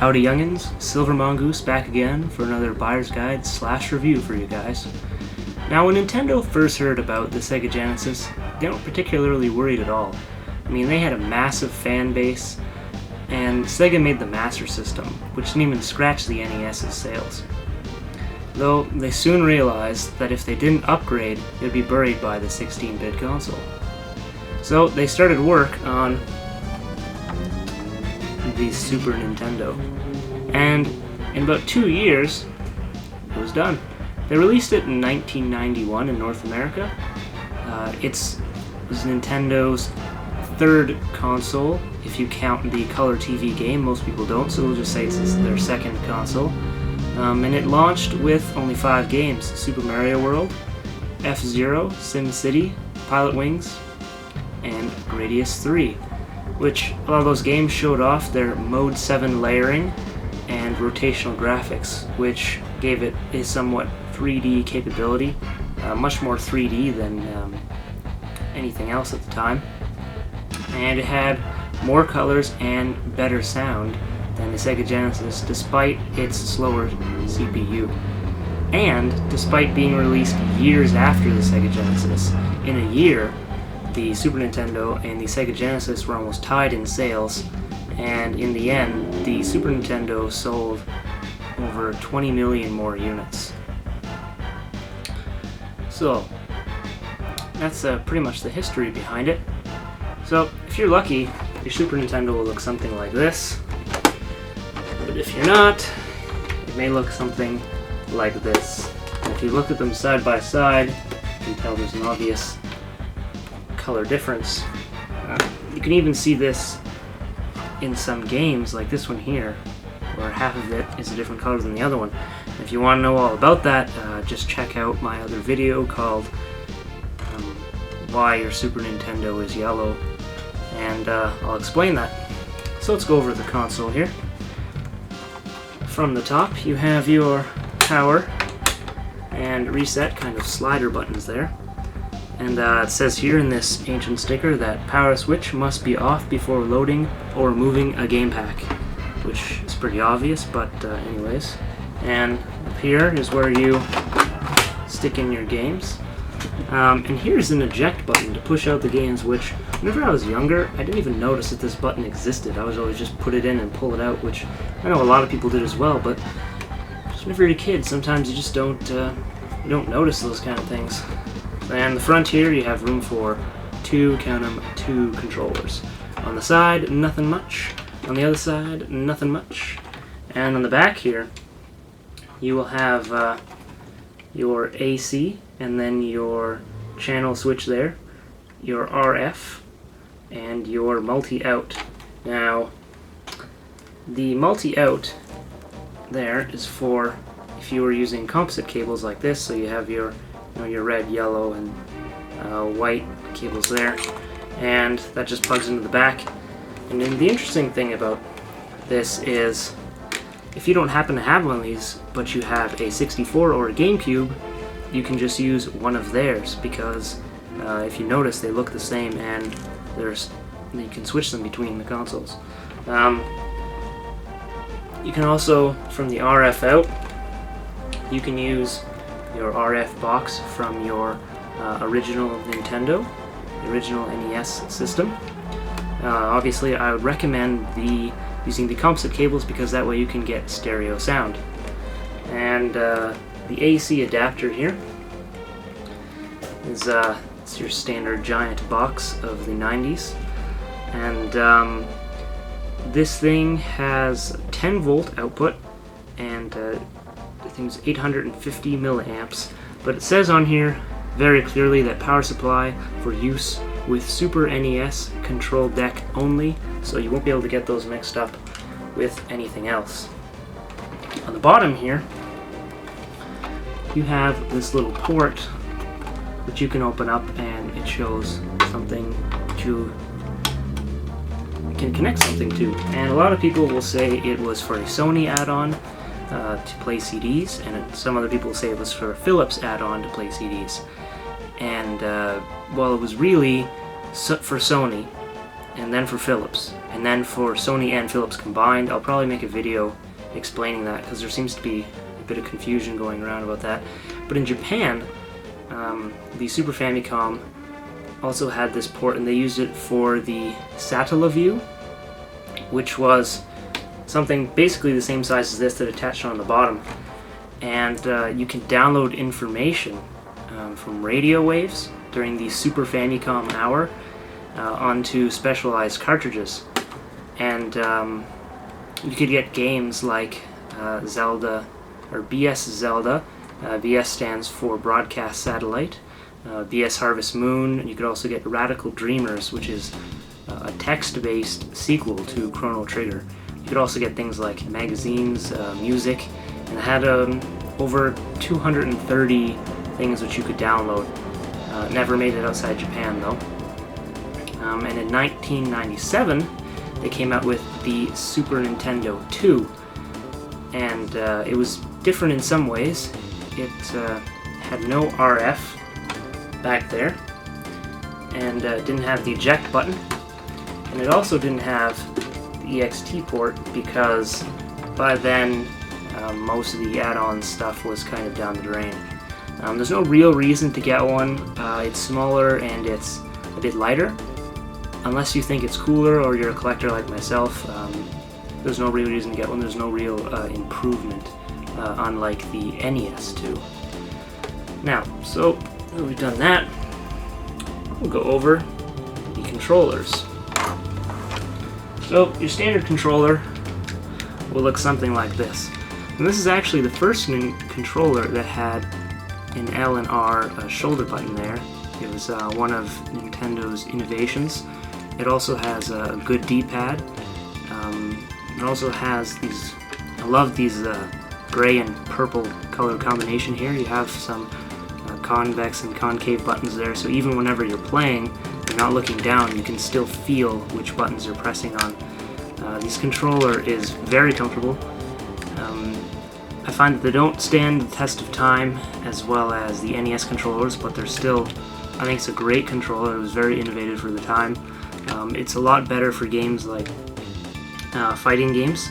Howdy youngins, Silver Mongoose back again for another buyer's guide / review for you guys. Now when Nintendo first heard about the Sega Genesis, they weren't particularly worried at all. I mean, they had a massive fan base, and Sega made the Master System, which didn't even scratch the NES's sales. Though they soon realized that if they didn't upgrade, it would be buried by the 16-bit console. So they started work on the Super Nintendo, and in about 2 years it was done. They released it in 1991 in North America. It was Nintendo's third console, if you count the color TV game. Most people don't, so we'll just say it's their second console. And it launched with only 5 games: Super Mario World, F-Zero, SimCity, Pilot Wings, and Gradius 3. Which a lot of those games showed off their Mode 7 layering and rotational graphics, which gave it a somewhat 3D capability, much more 3D than anything else at the time. And it had more colors and better sound than the Sega Genesis, despite its slower CPU. And despite being released years after the Sega Genesis, in a year, the Super Nintendo and the Sega Genesis were almost tied in sales, and in the end, the Super Nintendo sold over 20 million more units. So, that's pretty much the history behind it. So, if you're lucky, your Super Nintendo will look something like this, but if you're not, it may look something like this. And if you look at them side by side, you can tell there's an obvious color difference. You can even see this in some games like this one here, where half of it is a different color than the other one. If you want to know all about that, just check out my other video called Why Your Super Nintendo is Yellow, and I'll explain that. So let's go over the console here. From the top you have your power and reset kind of slider buttons there. And it says here in this ancient sticker that power switch must be off before loading or moving a game pack, which is pretty obvious, but anyways. And up here is where you stick in your games. And here's an eject button to push out the games, which whenever I was younger, I didn't even notice that this button existed. I was always just put it in and pull it out, which I know a lot of people did as well, but just whenever you're a kid, sometimes you just don't notice those kind of things. And the front here, you have room for two controllers. On the side, nothing much. On the other side, nothing much. And on the back here, you will have your AC, and then your channel switch there, your RF, and your multi-out. Now, the multi-out there is for if you were using composite cables like this, so you have your your red, yellow, and white cables there, and that just plugs into the back. And then the interesting thing about this is, if you don't happen to have one of these, but you have a 64 or a GameCube, you can just use one of theirs, because if you notice, they look the same, and you can switch them between the consoles. You can also, from the RF out, you can use your RF box from your original Nintendo, the original NES system. Obviously, I would recommend using the composite cables, because that way you can get stereo sound. And the AC adapter here is it's your standard giant box of the 90s, and this thing has 10 volt output, and I think it's 850 milliamps, but it says on here very clearly that power supply for use with Super NES control deck only, so you won't be able to get those mixed up with anything else. On the bottom here, you have this little port which you can open up, and it shows something you can connect something to. And a lot of people will say it was for a Sony add-on to play CDs, and some other people say it was for a Philips add-on to play CDs. And while it was really for Sony, and then for Philips, and then for Sony and Philips combined. I'll probably make a video explaining that because there seems to be a bit of confusion going around about that. But in Japan, the Super Famicom also had this port, and they used it for the Satellaview, which was something basically the same size as this that attached on the bottom. And you can download information from radio waves during the Super Famicom hour onto specialized cartridges. And you could get games like Zelda, or BS Zelda. BS stands for Broadcast Satellite. BS Harvest Moon, and you could also get Radical Dreamers, which is a text-based sequel to Chrono Trigger. You could also get things like magazines, music, and it had over 230 things which you could download. Never made it outside Japan though. And in 1997, they came out with the Super Nintendo 2, and it was different in some ways. It had no RF back there, and didn't have the eject button, and it also didn't have the EXT port because by then most of the add-on stuff was kind of down the drain. There's no real reason to get one. It's smaller and it's a bit lighter, unless you think it's cooler or you're a collector like myself. There's no real reason to get one. There's no real improvement, unlike the NES 2. Now, so we've done that. We'll go over the controllers. So your standard controller will look something like this. And this is actually the first controller that had an L and R shoulder button there. It was one of Nintendo's innovations. It also has a good D-pad. It also has these, I love these gray and purple color combination here. You have some convex and concave buttons there, so even whenever you're playing, you're not looking down, you can still feel which buttons you're pressing on. This controller is very comfortable. I find that they don't stand the test of time as well as the NES controllers, but they're still, I think it's a great controller. It was very innovative for the time. It's a lot better for games like fighting games,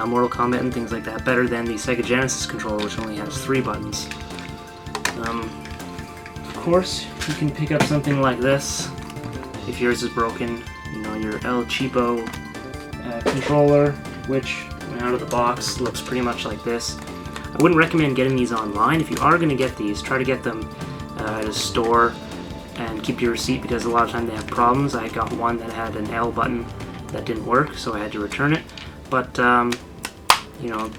Mortal Kombat and things like that, better than the Sega Genesis controller, which only has 3 buttons. Of course, you can pick up something like this if yours is broken. You know, your El Cheapo controller, which out of the box looks pretty much like this. I wouldn't recommend getting these online. If you are going to get these, try to get them at a store and keep your receipt, because a lot of times they have problems. I got one that had an L button that didn't work, so I had to return it. But you know,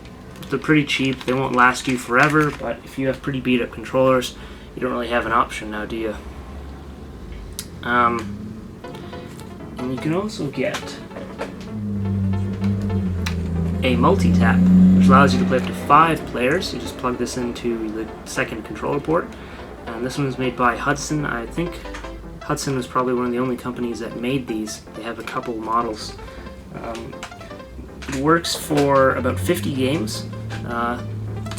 they're pretty cheap. They won't last you forever, but if you have pretty beat up controllers, you don't really have an option now, do you? And you can also get a multi-tap, which allows you to play up to 5 players. You just plug this into the second controller port. And this one is made by Hudson. I think Hudson was probably one of the only companies that made these. They have a couple models. It works for about 50 games, I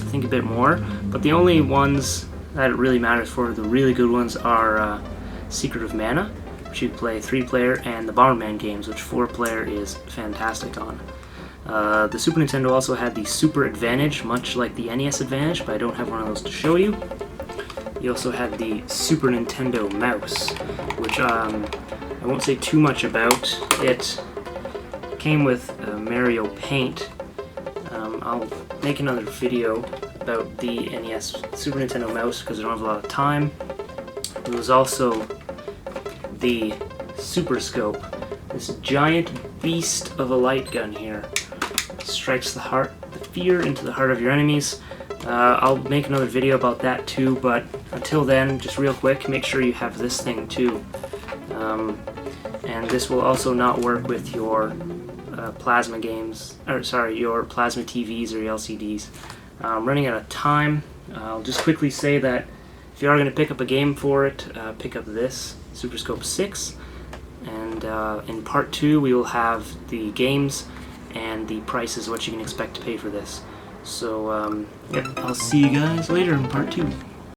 think a bit more, but the only ones that it really matters for, the really good ones, are Secret of Mana, which you play 3-player, and the Bomberman games, which 4-player is fantastic on. The Super Nintendo also had the Super Advantage, much like the NES Advantage, but I don't have one of those to show you. You also had the Super Nintendo mouse, which I won't say too much about. It came with Mario Paint. I'll make another video about the NES Super Nintendo mouse because I don't have a lot of time. There was also the Super Scope, this giant beast of a light gun here. Strikes the fear into the heart of your enemies. I'll make another video about that too, but until then, just real quick, make sure you have this thing too. And this will also not work with your plasma games, or sorry, your plasma TVs or your LCDs. I'm running out of time. I'll just quickly say that if you are going to pick up a game for it, pick up this Super Scope 6, and in part 2 we will have the games and the prices, what you can expect to pay for this. So, yep, I'll see you guys later in part 2.